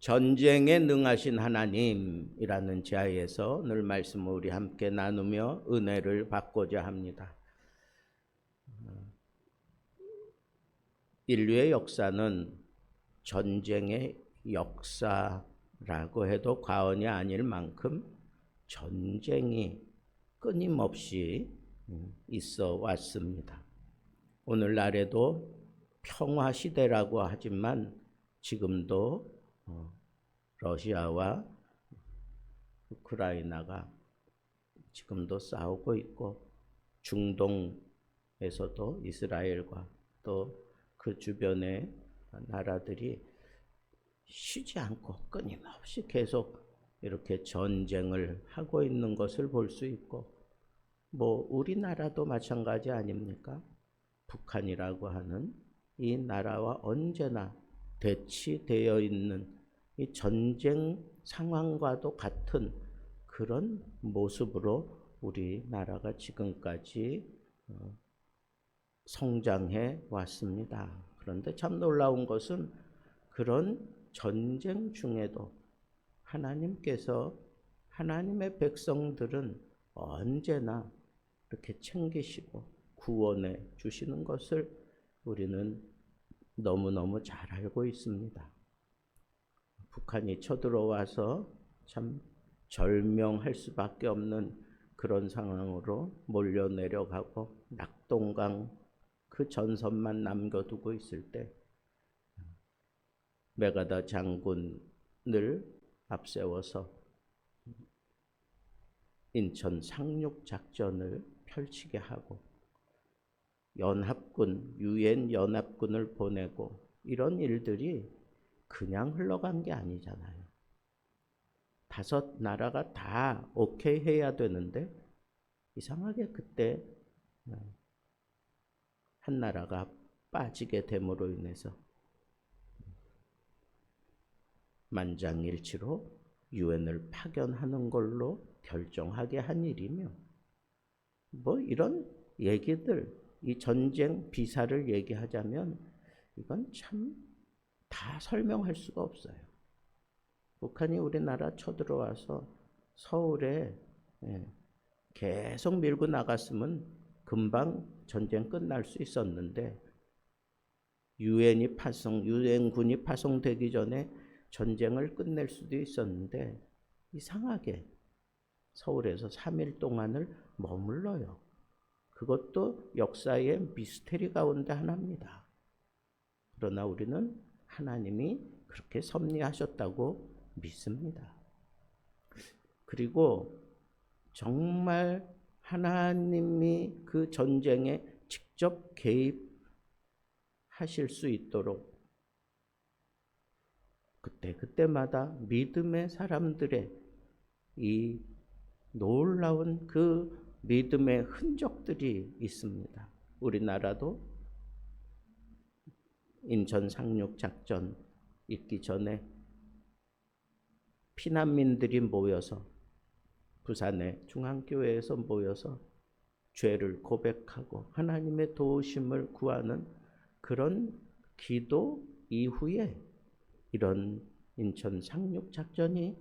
전쟁에 능하신 하나님이라는 지하에서 늘 말씀을 우리 함께 나누며 은혜를 받고자 합니다. 인류의 역사는 전쟁의 역사라고 해도 과언이 아닐 만큼 전쟁이 끊임없이 있어 왔습니다. 오늘날에도 평화 시대라고 하지만 지금도 러시아와 우크라이나가 지금도 싸우고 있고, 중동에서도 이스라엘과 또 그 주변의 나라들이 쉬지 않고 끊임없이 계속 이렇게 전쟁을 하고 있는 것을 볼 수 있고, 우리나라도 마찬가지 아닙니까? 북한이라고 하는 이 나라와 언제나 대치되어 있는 이 전쟁 상황과도 같은 그런 모습으로 우리나라가 지금까지 성장해 왔습니다. 그런데 참 놀라운 것은 그런 전쟁 중에도 하나님께서 하나님의 백성들은 언제나 이렇게 챙기시고 구원해 주시는 것을 우리는 너무너무 잘 알고 있습니다. 북한이 쳐들어와서 참 절명할 수밖에 없는 그런 상황으로 몰려 내려가고 낙동강 그 전선만 남겨두고 있을 때 메가다 장군을 앞세워서 인천 상륙 작전을 펼치게 하고 연합군, 유엔 연합군을 보내고, 이런 일들이 그냥 흘러간 게 아니잖아요. 5 나라가 다 오케이 해야 되는데 이상하게 그때 한 나라가 빠지게 됨으로 인해서 만장일치로 유엔을 파견하는 걸로 결정하게 한 일이며, 이런 얘기들, 이 전쟁 비사를 얘기하자면 이건 참 다 설명할 수가 없어요. 북한이 우리나라 쳐들어와서 서울에 계속 밀고 나갔으면 금방 전쟁 끝날 수 있었는데, 유엔군이 파송되기 전에 전쟁을 끝낼 수도 있었는데 이상하게 서울에서 3일 동안을 머물러요. 그것도 역사의 미스테리 가운데 하나입니다. 그러나 우리는 하나님이 그렇게 섭리하셨다고 믿습니다. 그리고 정말 하나님이 그 전쟁에 직접 개입하실 수 있도록 그때마다 믿음의 사람들의 이 놀라운 그 믿음의 흔적들이 있습니다. 우리나라도 인천 상륙 작전 있기 전에 피난민들이 모여서 부산의 중앙교회에서 모여서 죄를 고백하고 하나님의 도우심을 구하는 그런 기도 이후에 이런 인천 상륙 작전이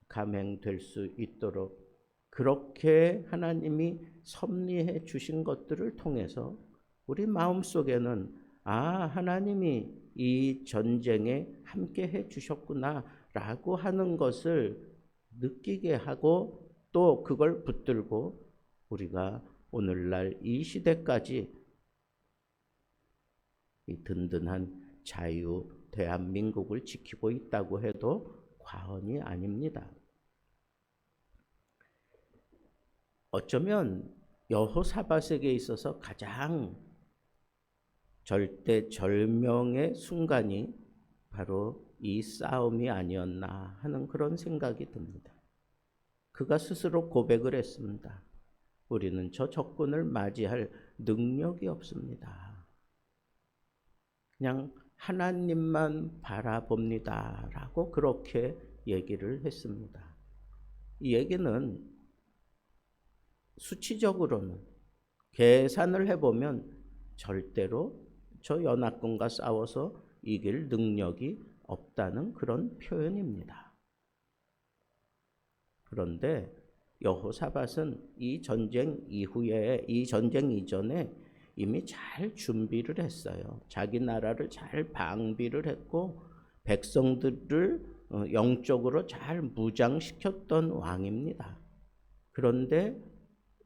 감행될 수 있도록 그렇게 하나님이 섭리해 주신 것들을 통해서 우리 마음속에는 하나님이 이 전쟁에 함께 해 주셨구나라고 하는 것을 느끼게 하고, 또 그걸 붙들고 우리가 오늘날 이 시대까지 이 든든한 자유 대한민국을 지키고 있다고 해도 과언이 아닙니다. 어쩌면 여호사밧에게 있어서 가장 절대절명의 순간이 바로 이 싸움이 아니었나 하는 그런 생각이 듭니다. 그가 스스로 고백을 했습니다. 우리는 저 적군을 맞이할 능력이 없습니다. 그냥 하나님만 바라봅니다 라고 그렇게 얘기를 했습니다. 이 얘기는 수치적으로는 계산을 해보면 절대로 저 연합군과 싸워서 이길 능력이 없다는 그런 표현입니다. 그런데 여호사밧은 이 전쟁 이후에, 이 전쟁 이전에 이미 잘 준비를 했어요. 자기 나라를 잘 방비를 했고 백성들을 영적으로 잘 무장시켰던 왕입니다. 그런데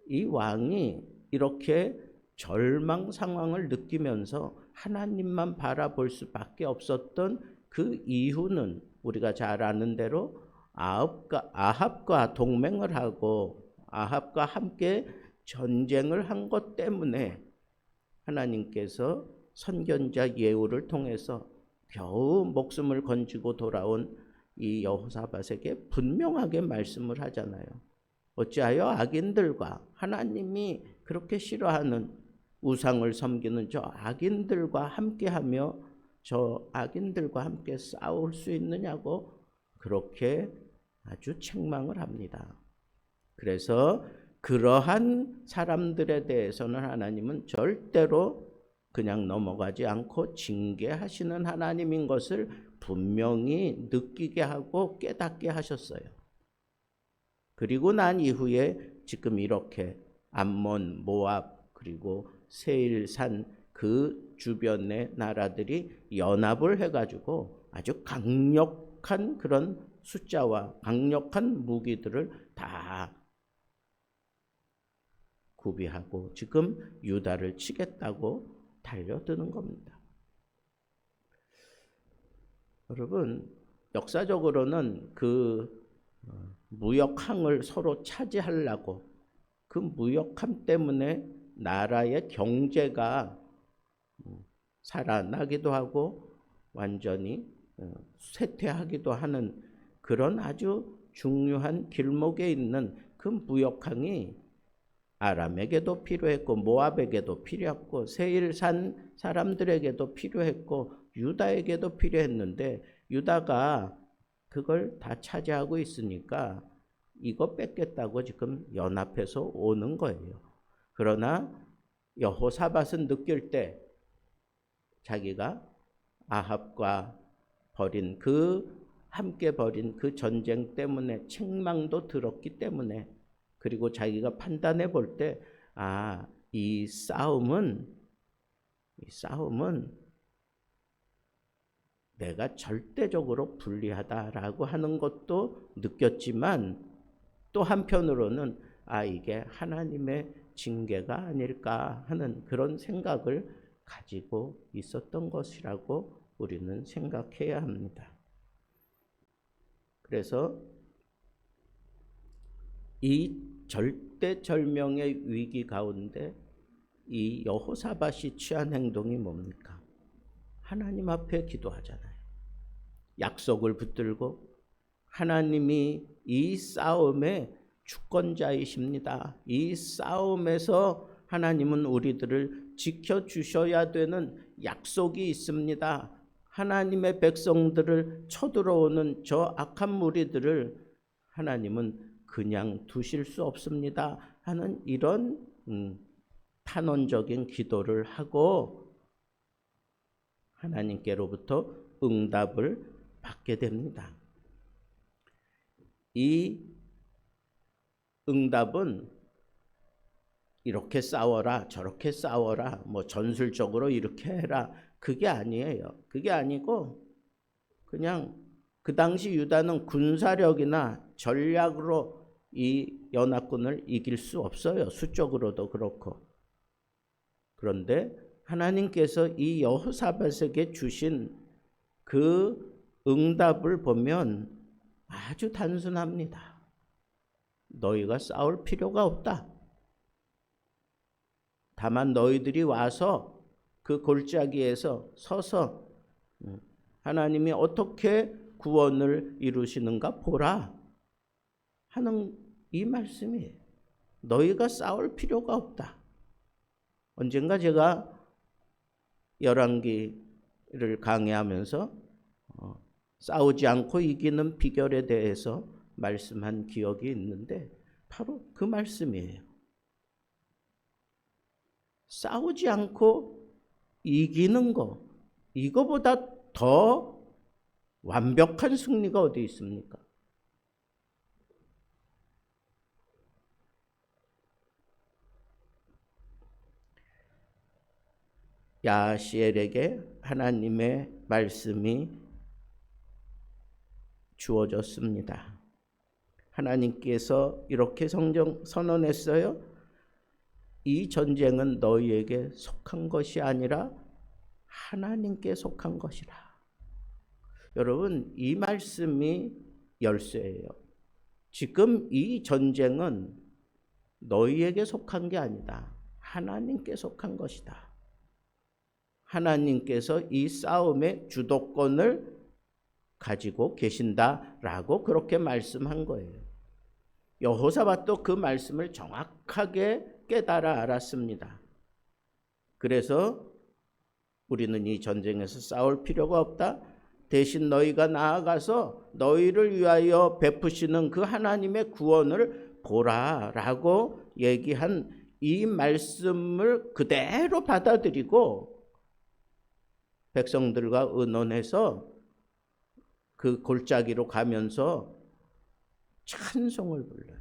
이 왕이 이렇게 절망 상황을 느끼면서 하나님만 바라볼 수밖에 없었던 그 이유는 우리가 잘 아는 대로 아합과 동맹을 하고 아합과 함께 전쟁을 한 것 때문에 하나님께서 선견자 예후를 통해서 겨우 목숨을 건지고 돌아온 이 여호사밧에게 분명하게 말씀을 하잖아요. 어찌하여 악인들과, 하나님이 그렇게 싫어하는 우상을 섬기는 저 악인들과 함께하며 저 악인들과 함께 싸울 수 있느냐고 그렇게 아주 책망을 합니다. 그래서 그러한 사람들에 대해서는 하나님은 절대로 그냥 넘어가지 않고 징계하시는 하나님인 것을 분명히 느끼게 하고 깨닫게 하셨어요. 그리고 난 이후에 지금 이렇게 암몬, 모압, 그리고 세일산 그 주변의 나라들이 연합을 해가지고 아주 강력한 그런 숫자와 강력한 무기들을 다 구비하고 지금 유다를 치겠다고 달려드는 겁니다. 여러분, 역사적으로는 그 무역항을 서로 차지하려고 그 무역함 때문에 나라의 경제가 살아나기도 하고 완전히 쇠퇴하기도 하는 그런 아주 중요한 길목에 있는 그 무역항이 아람에게도 필요했고 모압에게도 필요했고 세일산 사람들에게도 필요했고 유다에게도 필요했는데 유다가 그걸 다 차지하고 있으니까 이거 뺏겠다고 지금 연합해서 오는 거예요. 그러나 여호사밧은 느낄 때 자기가 아합과 함께 벌인 그 전쟁 때문에 책망도 들었기 때문에 그리고 자기가 판단해 볼 때 이 싸움은 내가 절대적으로 불리하다라고 하는 것도 느꼈지만 또 한편으로는 이게 하나님의 징계가 아닐까 하는 그런 생각을 가지고 있었던 것이라고 우리는 생각해야 합니다. 그래서 이 절대절명의 위기 가운데 이 여호사밧이 취한 행동이 뭡니까? 하나님 앞에 기도하잖아요. 약속을 붙들고 하나님이 이 싸움의 주권자이십니다. 이 싸움에서 하나님은 우리들을 지켜주셔야 되는 약속이 있습니다. 하나님의 백성들을 쳐들어오는 저 악한 무리들을 하나님은 그냥 두실 수 없습니다 하는 이런 탄원적인 기도를 하고 하나님께로부터 응답을 받게 됩니다. 이 응답은 이렇게 싸워라 저렇게 싸워라 뭐 전술적으로 이렇게 해라 그게 아니에요. 그게 아니고 그냥 그 당시 유다는 군사력이나 전략으로 이 연합군을 이길 수 없어요. 수적으로도 그렇고. 그런데 하나님께서 이 여호사밧에게 주신 그 응답을 보면 아주 단순합니다. 너희가 싸울 필요가 없다. 다만 너희들이 와서 그 골짜기에서 서서 하나님이 어떻게 구원을 이루시는가 보라 하는 이 말씀이에요. 너희가 싸울 필요가 없다. 언젠가 제가 열왕기를 강의하면서 싸우지 않고 이기는 비결에 대해서 말씀한 기억이 있는데 바로 그 말씀이에요. 싸우지 않고 이기는 거 이거보다 더 완벽한 승리가 어디 있습니까? 야시엘에게 하나님의 말씀이 주어졌습니다. 하나님께서 이렇게 선언했어요. 이 전쟁은 너희에게 속한 것이 아니라 하나님께 속한 것이라. 여러분, 이 말씀이 열쇠예요. 지금 이 전쟁은 너희에게 속한 게 아니다. 하나님께 속한 것이다. 하나님께서 이 싸움의 주도권을 가지고 계신다라고 그렇게 말씀한 거예요. 여호사밧도 그 말씀을 정확하게 깨달아 알았습니다. 그래서 우리는 이 전쟁에서 싸울 필요가 없다. 대신 너희가 나아가서 너희를 위하여 베푸시는 그 하나님의 구원을 보라라고 얘기한 이 말씀을 그대로 받아들이고 백성들과 의논해서 그 골짜기로 가면서 찬송을 불러요.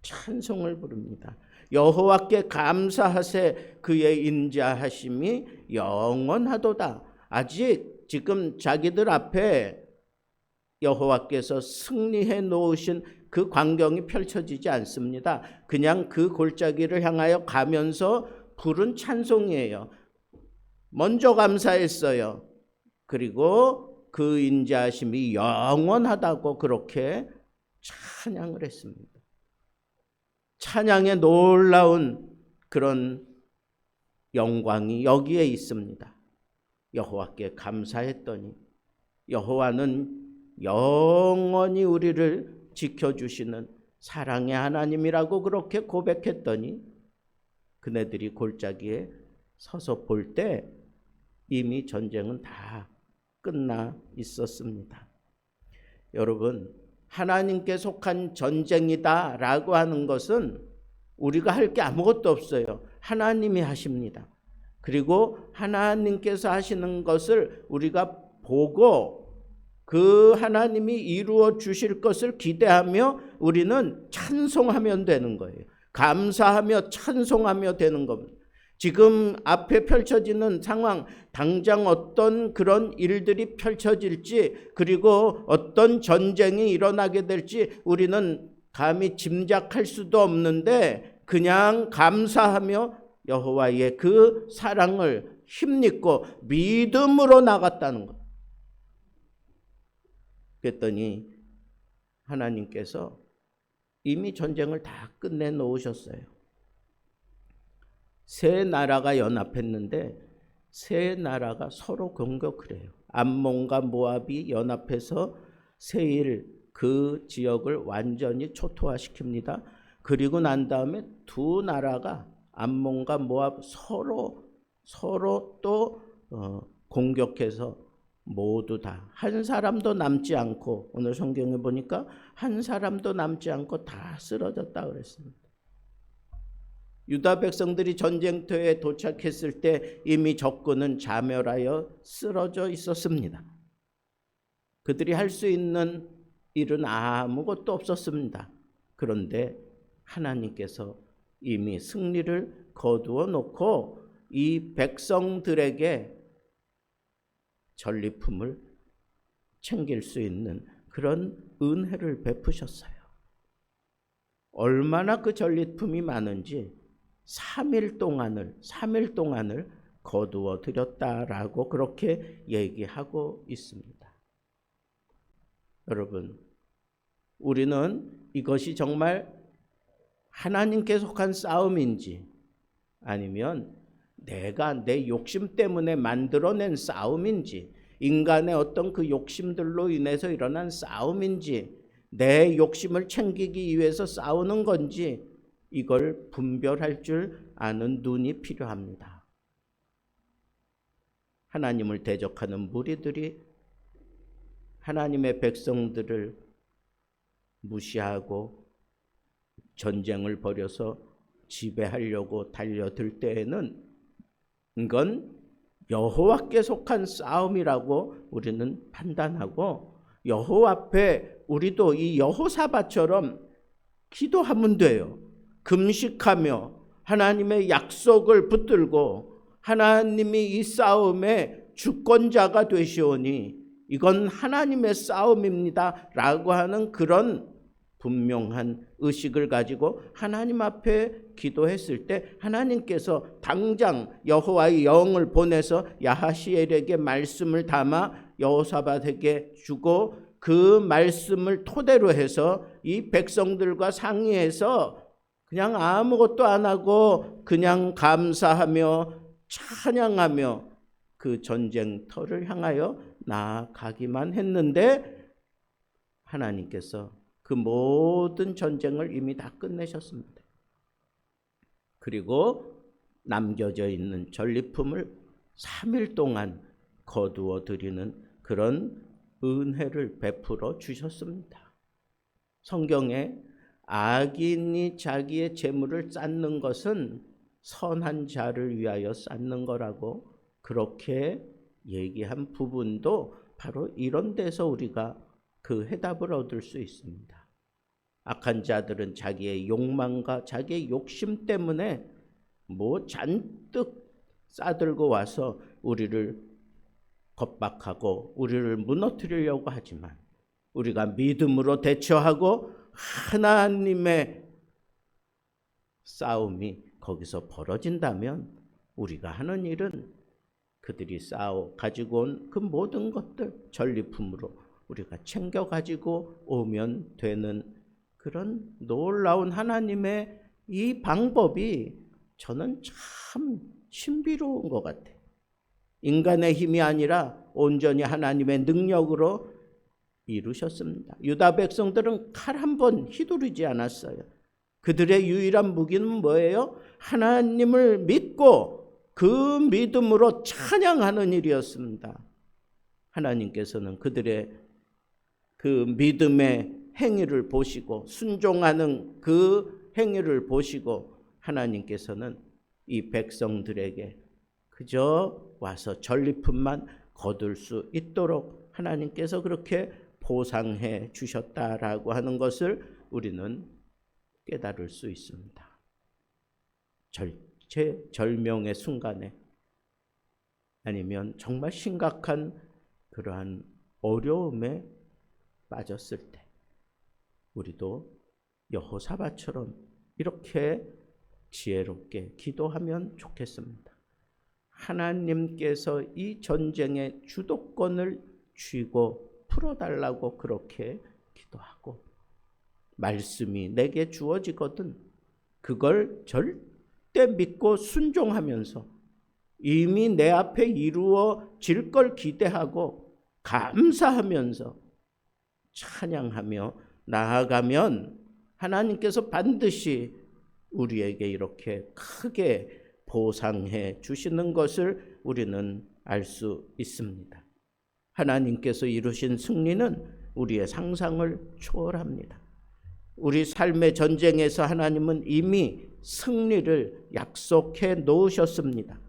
찬송을 부릅니다. 여호와께 감사하세, 그의 인자하심이 영원하도다. 아직 지금 자기들 앞에 여호와께서 승리해 놓으신 그 광경이 펼쳐지지 않습니다. 그냥 그 골짜기를 향하여 가면서 부른 찬송이에요. 먼저 감사했어요. 그리고 그 인자하심이 영원하다고 그렇게 찬양을 했습니다. 찬양의 놀라운 그런 영광이 여기에 있습니다. 여호와께 감사했더니 여호와는 영원히 우리를 지켜주시는 사랑의 하나님이라고 그렇게 고백했더니 그네들이 골짜기에 서서 볼 때 이미 전쟁은 다 끝나 있었습니다. 여러분, 하나님께 속한 전쟁이다 라고 하는 것은 우리가 할 게 아무것도 없어요. 하나님이 하십니다. 그리고 하나님께서 하시는 것을 우리가 보고 그 하나님이 이루어 주실 것을 기대하며 우리는 찬송하면 되는 거예요. 감사하며 찬송하며 되는 겁니다. 지금 앞에 펼쳐지는 상황, 당장 어떤 그런 일들이 펼쳐질지, 그리고 어떤 전쟁이 일어나게 될지 우리는 감히 짐작할 수도 없는데 그냥 감사하며 여호와의 그 사랑을 힘입고 믿음으로 나갔다는 것. 그랬더니 하나님께서 이미 전쟁을 다 끝내 놓으셨어요. 세 나라가 연합했는데 세 나라가 서로 공격을 해요. 암몬과 모압이 연합해서 세일 그 지역을 완전히 초토화시킵니다. 그리고 난 다음에 두 나라가 암몬과 모압 서로 또 공격해서 모두 다 한 사람도 남지 않고, 오늘 성경에 보니까 한 사람도 남지 않고 다 쓰러졌다 그랬습니다. 유다 백성들이 전쟁터에 도착했을 때 이미 적군은 자멸하여 쓰러져 있었습니다. 그들이 할 수 있는 일은 아무것도 없었습니다. 그런데 하나님께서 이미 승리를 거두어 놓고 이 백성들에게 전리품을 챙길 수 있는 그런 은혜를 베푸셨어요. 얼마나 그 전리품이 많은지 3일 동안을 거두어 드렸다라고 그렇게 얘기하고 있습니다. 여러분, 우리는 이것이 정말 하나님께 속한 싸움인지 아니면 내가 내 욕심 때문에 만들어낸 싸움인지, 인간의 어떤 그 욕심들로 인해서 일어난 싸움인지, 내 욕심을 챙기기 위해서 싸우는 건지, 이걸 분별할 줄 아는 눈이 필요합니다. 하나님을 대적하는 무리들이 하나님의 백성들을 무시하고 전쟁을 벌여서 지배하려고 달려들 때에는 이건 여호와께 속한 싸움이라고 우리는 판단하고 여호와 앞에 우리도 이 여호사밧처럼 기도하면 돼요. 금식하며 하나님의 약속을 붙들고 하나님이 이 싸움의 주권자가 되시오니 이건 하나님의 싸움입니다 라고 하는 그런 분명한 의식을 가지고 하나님 앞에 기도했을 때 하나님께서 당장 여호와의 영을 보내서 야하시엘에게 말씀을 담아 여호사밧에게 주고 그 말씀을 토대로 해서 이 백성들과 상의해서 그냥 아무것도 안 하고 그냥 감사하며 찬양하며 그 전쟁터를 향하여 나아가기만 했는데 하나님께서 그 모든 전쟁을 이미 다 끝내셨습니다. 그리고 남겨져 있는 전리품을 3일 동안 거두어 드리는 그런 은혜를 베풀어 주셨습니다. 성경에 악인이 자기의 재물을 쌓는 것은 선한 자를 위하여 쌓는 거라고 그렇게 얘기한 부분도 바로 이런 데서 우리가 그 해답을 얻을 수 있습니다. 악한 자들은 자기의 욕망과 자기의 욕심 때문에 잔뜩 싸들고 와서 우리를 겁박하고 우리를 무너뜨리려고 하지만 우리가 믿음으로 대처하고 하나님의 싸움이 거기서 벌어진다면 우리가 하는 일은 그들이 가지고 온 그 모든 것들 전리품으로 우리가 챙겨 가지고 오면 되는 그런 놀라운 하나님의 이 방법이 저는 참 신비로운 것 같아요. 인간의 힘이 아니라 온전히 하나님의 능력으로 이루셨습니다. 유다 백성들은 칼 한 번 휘두르지 않았어요. 그들의 유일한 무기는 뭐예요? 하나님을 믿고 그 믿음으로 찬양하는 일이었습니다. 하나님께서는 그들의 그 믿음의 행위를 보시고 순종하는 그 행위를 보시고 하나님께서는 이 백성들에게 그저 와서 전리품만 거둘 수 있도록 하나님께서 그렇게 보상해 주셨다라고 하는 것을 우리는 깨달을 수 있습니다. 절명의 순간에 아니면 정말 심각한 그러한 어려움에 빠졌을 때 우리도 여호사밧처럼 이렇게 지혜롭게 기도하면 좋겠습니다. 하나님께서 이 전쟁의 주도권을 쥐고 풀어달라고 그렇게 기도하고 말씀이 내게 주어지거든 그걸 절대 믿고 순종하면서 이미 내 앞에 이루어질 걸 기대하고 감사하면서 찬양하며 나아가면 하나님께서 반드시 우리에게 이렇게 크게 보상해 주시는 것을 우리는 알 수 있습니다. 하나님께서 이루신 승리는 우리의 상상을 초월합니다. 우리 삶의 전쟁에서 하나님은 이미 승리를 약속해 놓으셨습니다.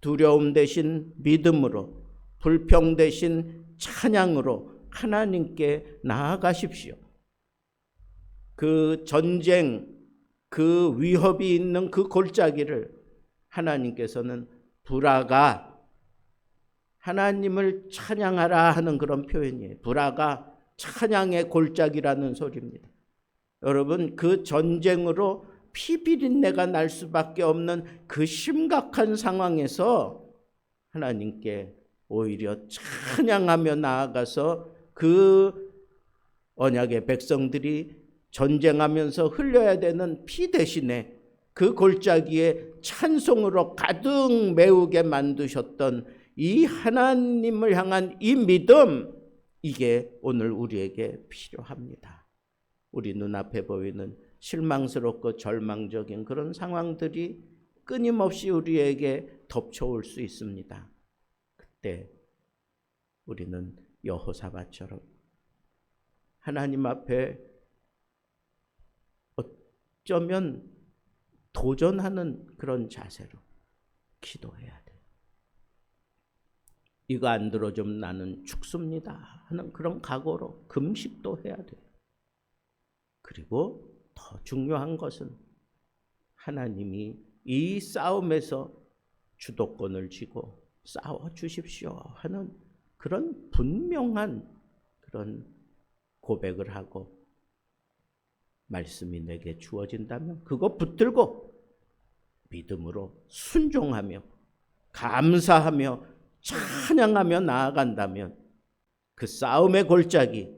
두려움 대신 믿음으로, 불평 대신 찬양으로 하나님께 나아가십시오. 그 전쟁, 그 위협이 있는 그 골짜기를 하나님께서는 불화가 하나님을 찬양하라 하는 그런 표현이에요. 불화가 찬양의 골짜기라는 소리입니다. 여러분, 그 전쟁으로 피비린내가 날 수밖에 없는 그 심각한 상황에서 하나님께 오히려 찬양하며 나아가서 그 언약의 백성들이 전쟁하면서 흘려야 되는 피 대신에 그 골짜기에 찬송으로 가득 메우게 만드셨던 이 하나님을 향한 이 믿음, 이게 오늘 우리에게 필요합니다. 우리 눈앞에 보이는 실망스럽고 절망적인 그런 상황들이 끊임없이 우리에게 덮쳐올 수 있습니다. 그때 우리는 여호사밧처럼 하나님 앞에 어쩌면 도전하는 그런 자세로 기도해야 돼요. 이거 안 들어주면 나는 죽습니다 하는 그런 각오로 금식도 해야 돼요. 그리고 더 중요한 것은 하나님이 이 싸움에서 주도권을 쥐고 싸워 주십시오 하는 그런 분명한 그런 고백을 하고 말씀이 내게 주어진다면 그거 붙들고 믿음으로 순종하며 감사하며 찬양하며 나아간다면 그 싸움의 골짜기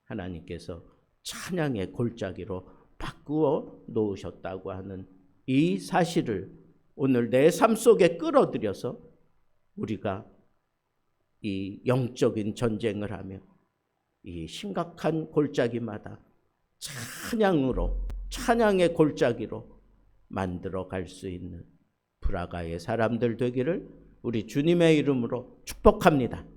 하나님께서 찬양의 골짜기로 바꾸어 놓으셨다고 하는 이 사실을 오늘 내 삶 속에 끌어들여서 우리가 이 영적인 전쟁을 하며 이 심각한 골짜기마다 찬양으로 찬양의 골짜기로 만들어 갈 수 있는 브라가의 사람들 되기를 우리 주님의 이름으로 축복합니다.